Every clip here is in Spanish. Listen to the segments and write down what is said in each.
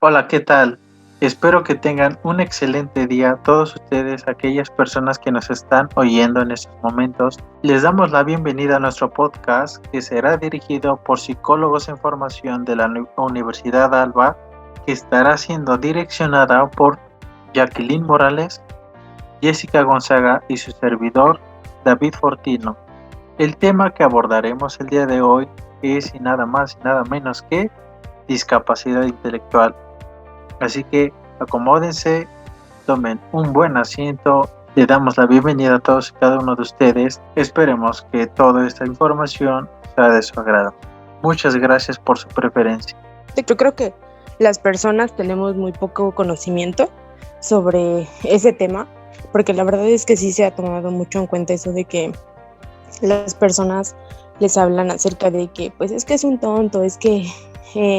Hola, ¿qué tal? Espero que tengan un excelente día todos ustedes, aquellas personas que nos están oyendo en estos momentos. Les damos la bienvenida a nuestro podcast que será dirigido por psicólogos en formación de la Universidad Alba, que estará siendo direccionada por Jacqueline Morales, Jessica Gonzaga y su servidor David Fortino. El tema que abordaremos el día de hoy es y nada más y nada menos que discapacidad intelectual. Así que acomódense, tomen un buen asiento, le damos la bienvenida a todos y cada uno de ustedes. Esperemos que toda esta información sea de su agrado. Muchas gracias por su preferencia. Yo creo que las personas tenemos muy poco conocimiento sobre ese tema, porque la verdad es que sí se ha tomado mucho en cuenta eso de que las personas les hablan acerca de que pues es que es un tonto, es que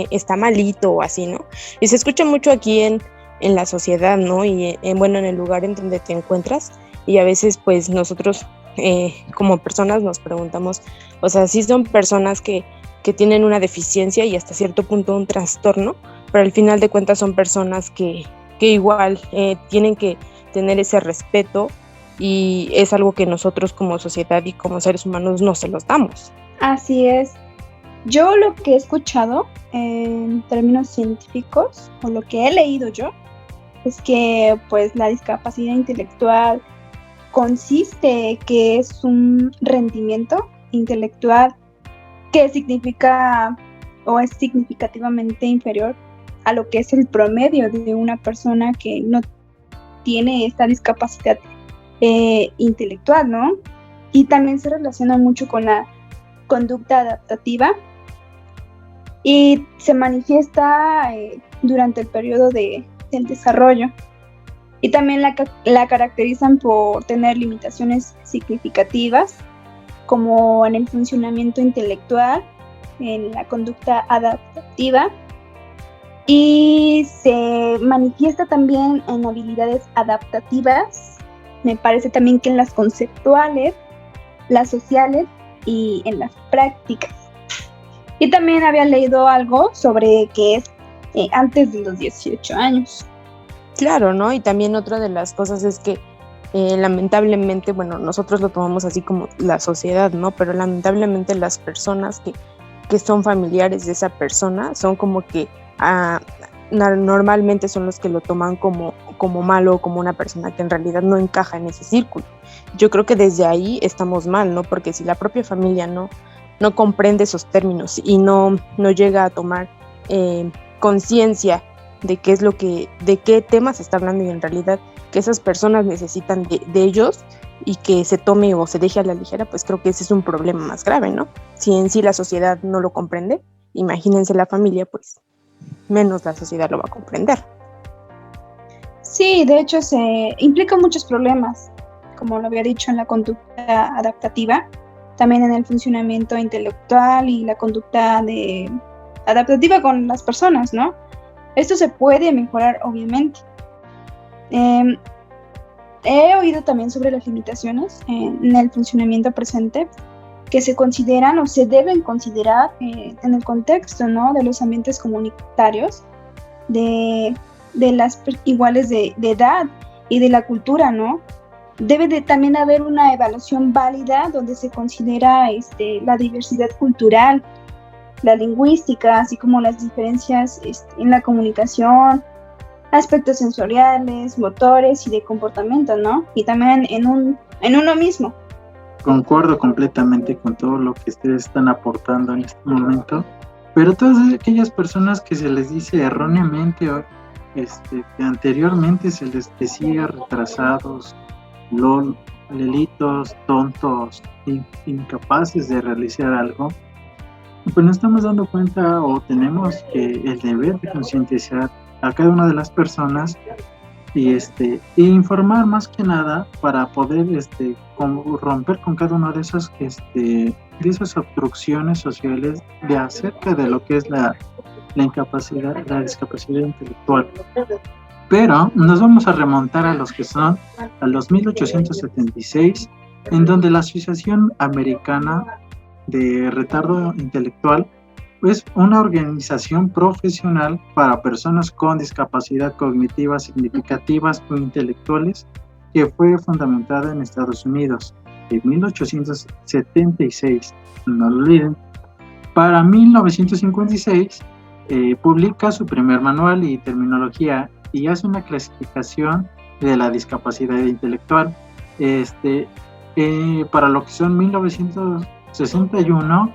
está malito o así, ¿no? Y se escucha mucho aquí en la sociedad, ¿no? Y bueno, en el lugar en donde te encuentras, y a veces pues nosotros como personas nos preguntamos, o sea, sí son personas que tienen una deficiencia y hasta cierto punto un trastorno, pero al final de cuentas son personas que igual tienen que tener ese respeto, y es algo que nosotros como sociedad y como seres humanos no se los damos. Así es. Yo lo que he escuchado en términos científicos, o lo que he leído yo, es que pues la discapacidad intelectual consiste que es un rendimiento intelectual que significa o es significativamente inferior a lo que es el promedio de una persona que no tiene esta discapacidad intelectual, ¿no? Y también se relaciona mucho con la conducta adaptativa y se manifiesta durante el periodo del desarrollo. Y también la caracterizan por tener limitaciones significativas, como en el funcionamiento intelectual, en la conducta adaptativa, y se manifiesta también en habilidades adaptativas. Me parece también que en las conceptuales, las sociales y en las prácticas. Y también había leído algo sobre que es antes de los 18 años. Claro, ¿no? Y también otra de las cosas es que lamentablemente, bueno, nosotros lo tomamos así como la sociedad, ¿no? Pero lamentablemente las personas que son familiares de esa persona son como que normalmente son los que lo toman como malo, como una persona que en realidad no encaja en ese círculo. Yo creo que desde ahí estamos mal, ¿no? Porque si la propia familia no comprende esos términos y no llega a tomar conciencia de qué es de qué temas se está hablando, y en realidad que esas personas necesitan de ellos, y que se tome o se deje a la ligera, pues creo que ese es un problema más grave, ¿no? Si en sí la sociedad no lo comprende, imagínense la familia, pues menos la sociedad lo va a comprender. Sí, de hecho se implica muchos problemas, como lo había dicho, en la conducta adaptativa, también en el funcionamiento intelectual y la conducta adaptativa con las personas, ¿no? Esto se puede mejorar, obviamente. He oído también sobre las limitaciones en el funcionamiento presente que se consideran o se deben considerar en el contexto, ¿no? De los ambientes comunitarios, de las iguales de edad y de la cultura, ¿no? Debe de también haber una evaluación válida donde se considera la diversidad cultural, la lingüística, así como las diferencias en la comunicación, aspectos sensoriales, motores y de comportamiento, ¿no? Y también en uno mismo. Concuerdo completamente con todo lo que ustedes están aportando en este momento, pero todas aquellas personas que se les dice erróneamente que anteriormente se les decía retrasados, lelitos, tontos, incapaces de realizar algo, pues nos estamos dando cuenta o tenemos el deber de concientizar a cada una de las personas y informar más que nada para poder romper con cada una de esas obstrucciones sociales de acerca de lo que es la incapacidad, la discapacidad intelectual. Pero nos vamos a remontar a los 1876, en donde la Asociación Americana de Retardo Intelectual Es una organización profesional para personas con discapacidad cognitiva significativas o intelectuales que fue fundamentada en Estados Unidos en 1876, no lo olviden. Para 1956 publica su primer manual y terminología y hace una clasificación de la discapacidad intelectual. Para lo que son 1961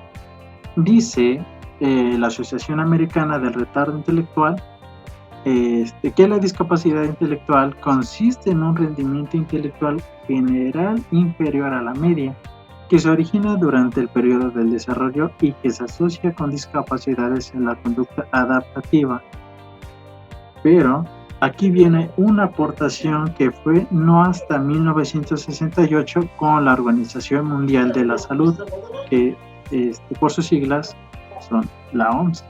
dice la Asociación Americana del Retardo Intelectual que la discapacidad intelectual consiste en un rendimiento intelectual general inferior a la media, que se origina durante el periodo del desarrollo y que se asocia con discapacidades en la conducta adaptativa. Pero aquí viene una aportación que fue no hasta 1968 con la Organización Mundial de la Salud, que por sus siglas son la OMS.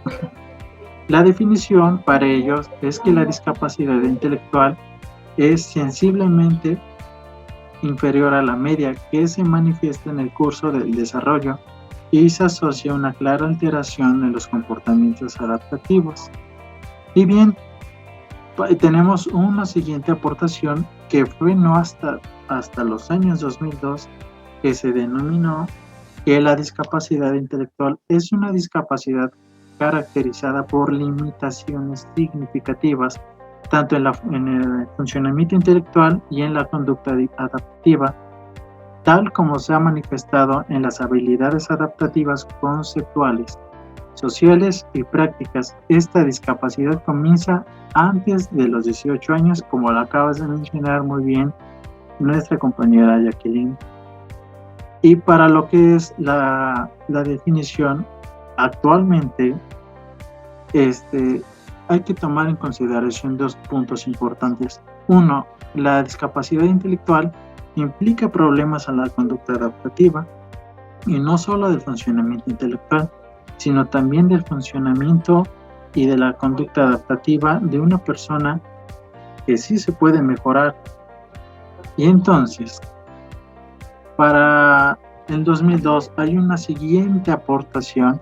La definición para ellos es que la discapacidad intelectual es sensiblemente inferior a la media, que se manifiesta en el curso del desarrollo y se asocia a una clara alteración en los comportamientos adaptativos. Y bien, tenemos una siguiente aportación que fue no hasta los años 2002, que se denominó que la discapacidad intelectual es una discapacidad caracterizada por limitaciones significativas tanto en el funcionamiento intelectual y en la conducta adaptativa, tal como se ha manifestado en las habilidades adaptativas conceptuales, sociales y prácticas. Esta discapacidad comienza antes de los 18 años, como lo acabas de mencionar muy bien nuestra compañera Jacqueline. Y para lo que es la definición, actualmente hay que tomar en consideración dos puntos importantes. Uno, la discapacidad intelectual implica problemas a la conducta adaptativa, y no solo del funcionamiento intelectual, sino también del funcionamiento y de la conducta adaptativa de una persona que sí se puede mejorar. Y entonces, para el 2002 hay una siguiente aportación,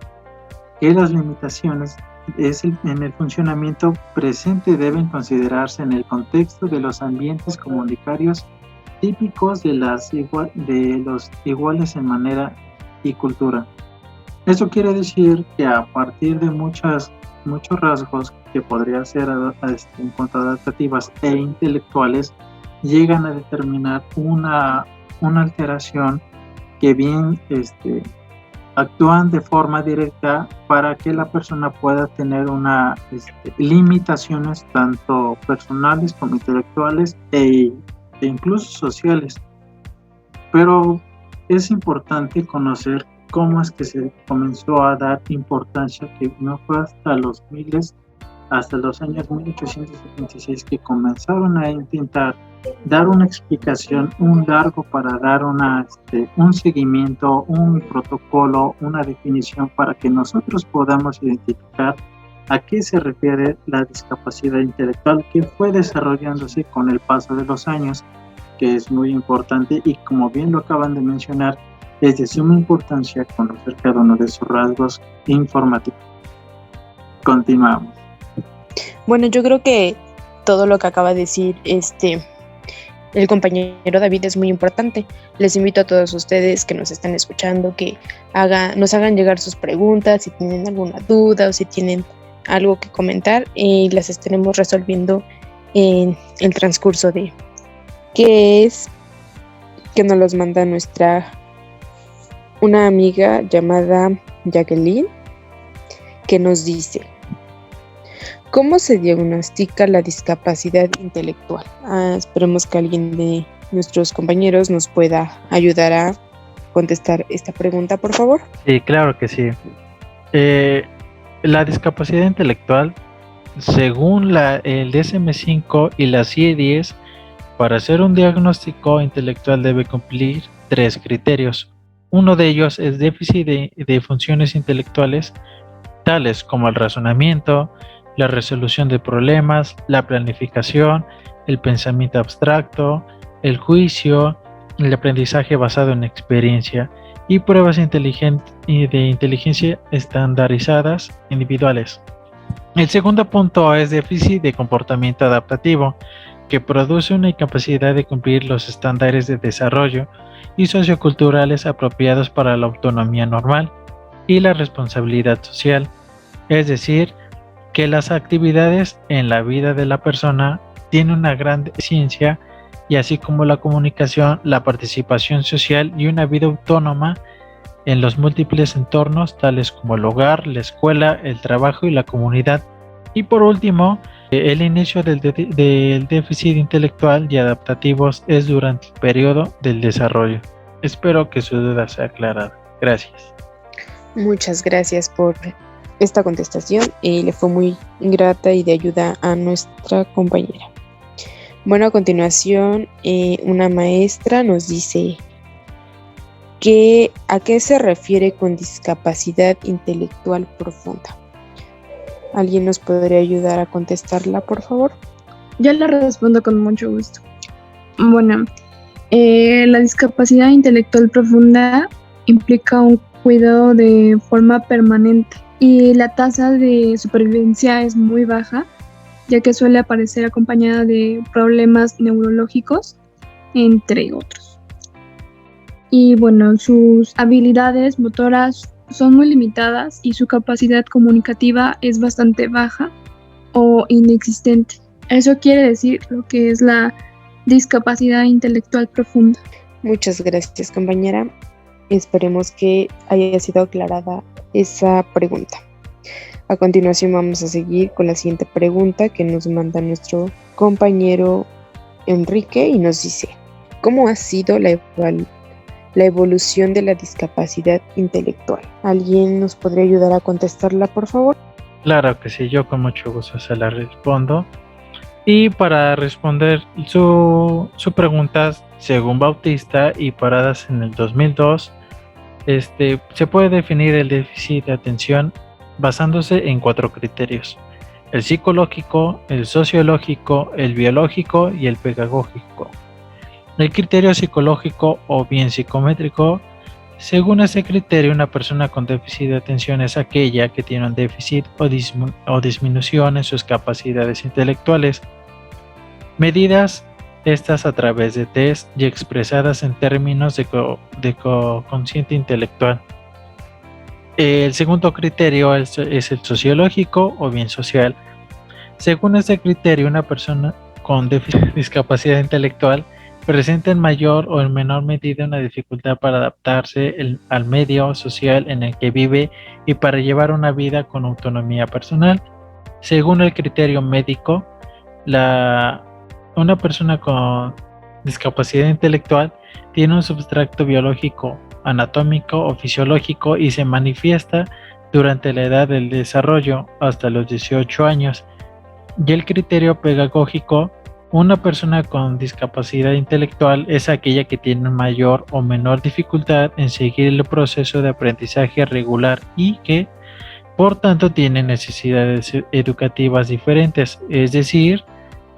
que las limitaciones en el funcionamiento presente deben considerarse en el contexto de los ambientes comunitarios típicos de los iguales en manera y cultura. Eso quiere decir que a partir de muchos rasgos que podrían ser en cuanto a adaptativas e intelectuales, llegan a determinar una alteración que bien actúan de forma directa para que la persona pueda tener limitaciones tanto personales como intelectuales e incluso sociales. Pero es importante conocer cómo es que se comenzó a dar importancia, que no fue hasta los años 1876 que comenzaron a intentar dar una explicación, un largo para dar un seguimiento, un protocolo, una definición para que nosotros podamos identificar a qué se refiere la discapacidad intelectual, que fue desarrollándose con el paso de los años, que es muy importante y como bien lo acaban de mencionar, es de suma importancia conocer cada uno de sus rasgos informativos. Continuamos. Bueno, yo creo que todo lo que acaba de decir el compañero David es muy importante. Les invito a todos ustedes que nos están escuchando que nos hagan llegar sus preguntas, si tienen alguna duda o si tienen algo que comentar, y las estaremos resolviendo en el transcurso de que nos los manda una amiga llamada Jacqueline, que nos dice: ¿cómo se diagnostica la discapacidad intelectual? Esperemos que alguien de nuestros compañeros nos pueda ayudar a contestar esta pregunta, por favor. Sí, claro que sí. La discapacidad intelectual, según el DSM-5 y la CIE-10, para hacer un diagnóstico intelectual debe cumplir 3 criterios. Uno de ellos es déficit de funciones intelectuales, tales como el razonamiento, la resolución de problemas, la planificación, el pensamiento abstracto, el juicio, el aprendizaje basado en experiencia y pruebas de inteligencia estandarizadas individuales. El segundo punto es déficit de comportamiento adaptativo, que produce una incapacidad de cumplir los estándares de desarrollo y socioculturales apropiados para la autonomía normal y la responsabilidad social, es decir, que las actividades en la vida de la persona tienen una gran deficiencia, y así como la comunicación, la participación social y una vida autónoma en los múltiples entornos tales como el hogar, la escuela, el trabajo y la comunidad. Y por último, el inicio del déficit intelectual y adaptativos es durante el periodo del desarrollo. Espero que su duda sea aclarada. Gracias. Muchas gracias por esta contestación. Le fue muy grata y de ayuda a nuestra compañera. Bueno, a continuación, una maestra nos dice ¿a qué se refiere con discapacidad intelectual profunda? ¿Alguien nos podría ayudar a contestarla, por favor? Yo la respondo con mucho gusto. Bueno, la discapacidad intelectual profunda implica un cuidado de forma permanente y la tasa de supervivencia es muy baja, ya que suele aparecer acompañada de problemas neurológicos, entre otros. Y bueno, sus habilidades motoras son muy limitadas y su capacidad comunicativa es bastante baja o inexistente. Eso quiere decir lo que es la discapacidad intelectual profunda. Muchas gracias, compañera. Esperemos que haya sido aclarada esa pregunta. A continuación vamos a seguir con la siguiente pregunta que nos manda nuestro compañero Enrique y nos dice: ¿cómo ha sido la evolución de la discapacidad intelectual? ¿Alguien nos podría ayudar a contestarla, por favor? Claro que sí, yo con mucho gusto se la respondo. Y para responder su pregunta, según Bautista y paradas en el 2002, se puede definir el déficit de atención basándose en 4 criterios: el psicológico, el sociológico, el biológico y el pedagógico. El criterio psicológico o bien psicométrico: según ese criterio, una persona con déficit de atención es aquella que tiene un déficit o disminución en sus capacidades intelectuales, medidas estas a través de test y expresadas en términos de consciente intelectual. El segundo criterio es el sociológico o bien social. Según este criterio, una persona con discapacidad intelectual presenta en mayor o en menor medida una dificultad para adaptarse al medio social en el que vive y para llevar una vida con autonomía personal. Según el criterio médico, una persona con discapacidad intelectual tiene un substrato biológico, anatómico o fisiológico y se manifiesta durante la edad del desarrollo hasta los 18 años. Y el criterio pedagógico: una persona con discapacidad intelectual es aquella que tiene mayor o menor dificultad en seguir el proceso de aprendizaje regular y que, por tanto, tiene necesidades educativas diferentes, es decir,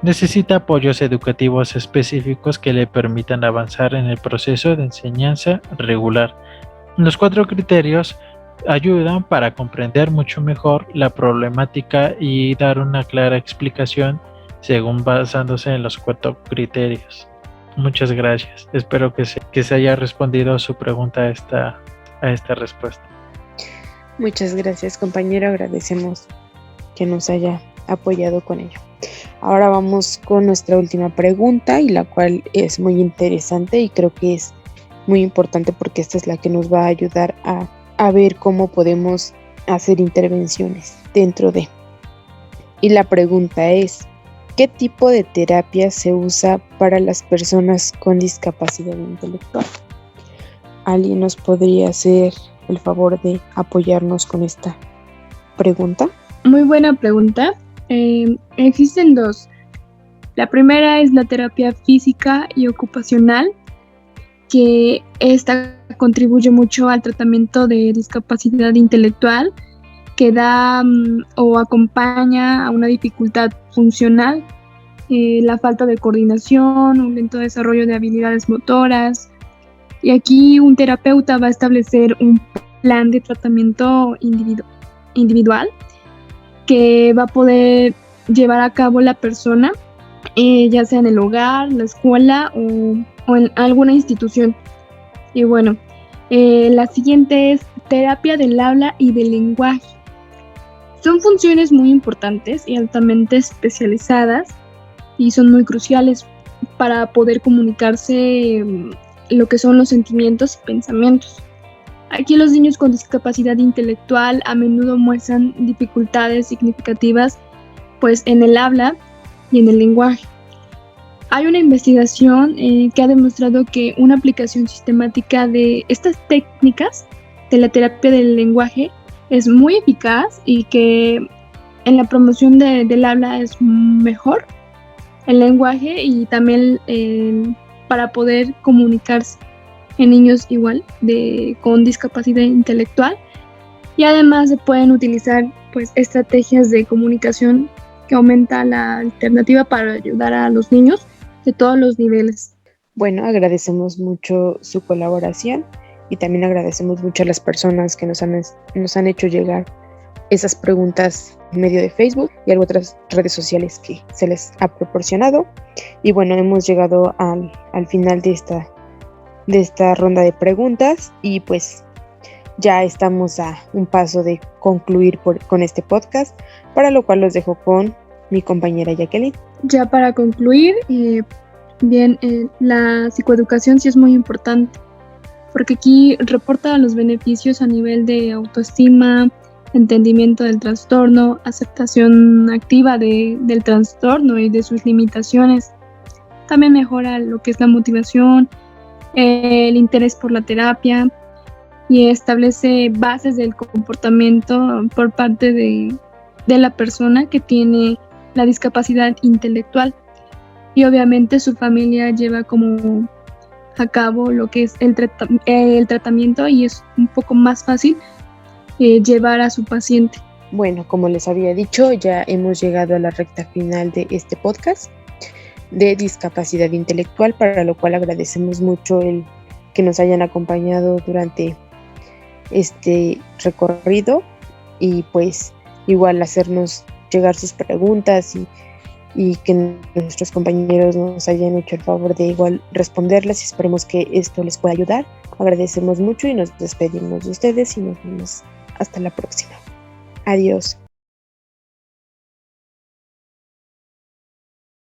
necesita apoyos educativos específicos que le permitan avanzar en el proceso de enseñanza regular. Los 4 criterios ayudan para comprender mucho mejor la problemática y dar una clara explicación según basándose en los 4 criterios. Muchas gracias. Espero que se haya respondido su pregunta a esta respuesta. Muchas gracias, compañero. Agradecemos que nos haya apoyado con ello. Ahora vamos con nuestra última pregunta, y la cual es muy interesante y creo que es muy importante porque esta es la que nos va a ayudar a ver cómo podemos hacer intervenciones dentro de. Y la pregunta es: ¿qué tipo de terapia se usa para las personas con discapacidad intelectual? ¿Alguien nos podría hacer el favor de apoyarnos con esta pregunta? Muy buena pregunta. Existen 2. La primera es la terapia física y ocupacional, que esta contribuye mucho al tratamiento de discapacidad intelectual, que da o acompaña a una dificultad funcional, la falta de coordinación, un lento desarrollo de habilidades motoras, Y aquí un terapeuta va a establecer un plan de tratamiento individual que va a poder llevar a cabo la persona, ya sea en el hogar, la escuela o en alguna institución. Y bueno, la siguiente es terapia del habla y del lenguaje. Son funciones muy importantes y altamente especializadas y son muy cruciales para poder comunicarse lo que son los sentimientos y pensamientos. Aquí los niños con discapacidad intelectual a menudo muestran dificultades significativas pues en el habla y en el lenguaje. Hay una investigación que ha demostrado que una aplicación sistemática de estas técnicas de la terapia del lenguaje es muy eficaz y que en la promoción del habla es mejor el lenguaje y también para poder comunicarse en niños igual con discapacidad intelectual, y además se pueden utilizar pues estrategias de comunicación que aumenta la alternativa para ayudar a los niños de todos los niveles. Bueno, agradecemos mucho su colaboración y también agradecemos mucho a las personas que nos han hecho llegar esas preguntas en medio de Facebook y otras redes sociales que se les ha proporcionado. Y bueno, hemos llegado al final de esta ronda de preguntas y pues ya estamos a un paso de concluir con este podcast, para lo cual los dejo con mi compañera Jacqueline. Ya para concluir, la psicoeducación sí es muy importante, porque aquí reporta los beneficios a nivel de autoestima, entendimiento del trastorno, aceptación activa del trastorno y de sus limitaciones. También mejora lo que es la motivación, el interés por la terapia, y establece bases del comportamiento por parte de la persona que tiene la discapacidad intelectual. Y obviamente su familia lleva como a cabo lo que es el tratamiento, y es un poco más fácil llevar a su paciente. Bueno, como les había dicho, ya hemos llegado a la recta final de este podcast de discapacidad intelectual, para lo cual agradecemos mucho el que nos hayan acompañado durante este recorrido, y pues igual hacernos llegar sus preguntas y que nuestros compañeros nos hayan hecho el favor de igual responderlas, y esperemos que esto les pueda ayudar. Agradecemos mucho y nos despedimos de ustedes y nos vemos hasta la próxima. Adiós.